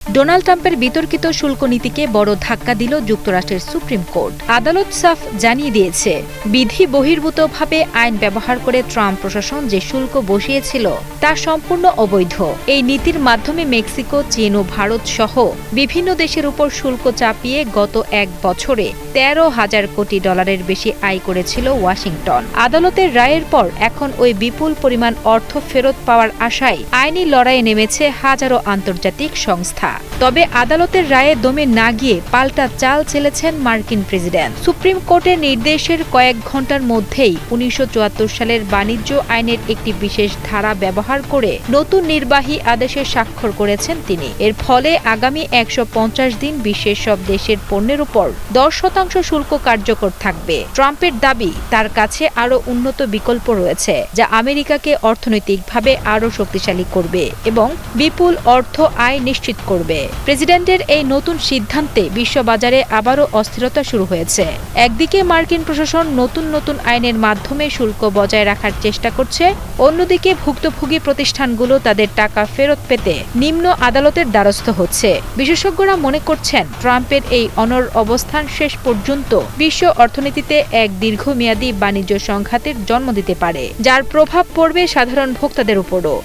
Donald ট্রাম্পের বিতর্কিত শুল্ক নীতিকে বড় ধাক্কা দিল যুক্তরাষ্ট্রের সুপ্রিম কোর্ট। আদালত সাফ জানিয়ে দিয়েছে, বিধি বহির্ভূতভাবে আইন ব্যবহার করে ট্রাম্প প্রশাসন যে শুল্ক বসিয়েছিল তা সম্পূর্ণ অবৈধ। এই নীতির মাধ্যমে মেক্সিকো, চীন ও ভারত সহ বিভিন্ন দেশের উপর শুল্ক চাপিয়ে গত এক বছরে ১৩,০০০ কোটি ডলারের বেশি আয় করেছিল ওয়াশিংটন। আদালতের রায়ের পর এখন ওই বিপুল পরিমাণ অর্থ ফেরত পাওয়ার আশায় আইনি লড়াইয়ে নেমেছে হাজারো আন্তর্জাতিক সংস্থা। তবে আদালতের রায়ে দমে না গিয়ে পাল্টা চাল চেলেছেন মার্কিন প্রেসিডেন্ট। সুপ্রিম কোর্টের নির্দেশের কয়েক ঘণ্টার মধ্যেই ১৯৭৪ সালের বাণিজ্য আইনের একটি বিশেষ ধারা ব্যবহার করে নতুন নির্বাহী আদেশে স্বাক্ষর করেছেন তিনি। এর ফলে আগামী ১৫০ দিন বিশ্বের সব দেশের পণ্যের উপর ১০% শুল্ক কার্যকর থাকবে। ট্রাম্পের দাবি, তার কাছে আরও উন্নত বিকল্প রয়েছে যা আমেরিকাকে অর্থনৈতিকভাবে আরও শক্তিশালী করবে এবং বিপুল অর্থ আয় নিশ্চিত করবে। প্রেসিডেন্টের এই নতুন সিদ্ধান্তে বিশ্ববাজারে আবারও অস্থিরতা শুরু হয়েছে। একদিকে মার্কিন প্রশাসন নতুন নতুন আইনের মাধ্যমে শুল্ক বজায় রাখার চেষ্টা করছে, অন্যদিকে ভুক্তভোগী প্রতিষ্ঠানগুলো তাদের টাকা ফেরত পেতে নিম্ন আদালতের দ্বারস্থ হচ্ছে। বিশেষজ্ঞরা মনে করছেন, ট্রাম্পের এই অনড় অবস্থান শেষ পর্যন্ত বিশ্ব অর্থনীতিতে এক দীর্ঘমেয়াদী বাণিজ্য সংঘাতের জন্ম দিতে পারে, যার প্রভাব পড়বে সাধারণ ভোক্তাদের উপরও।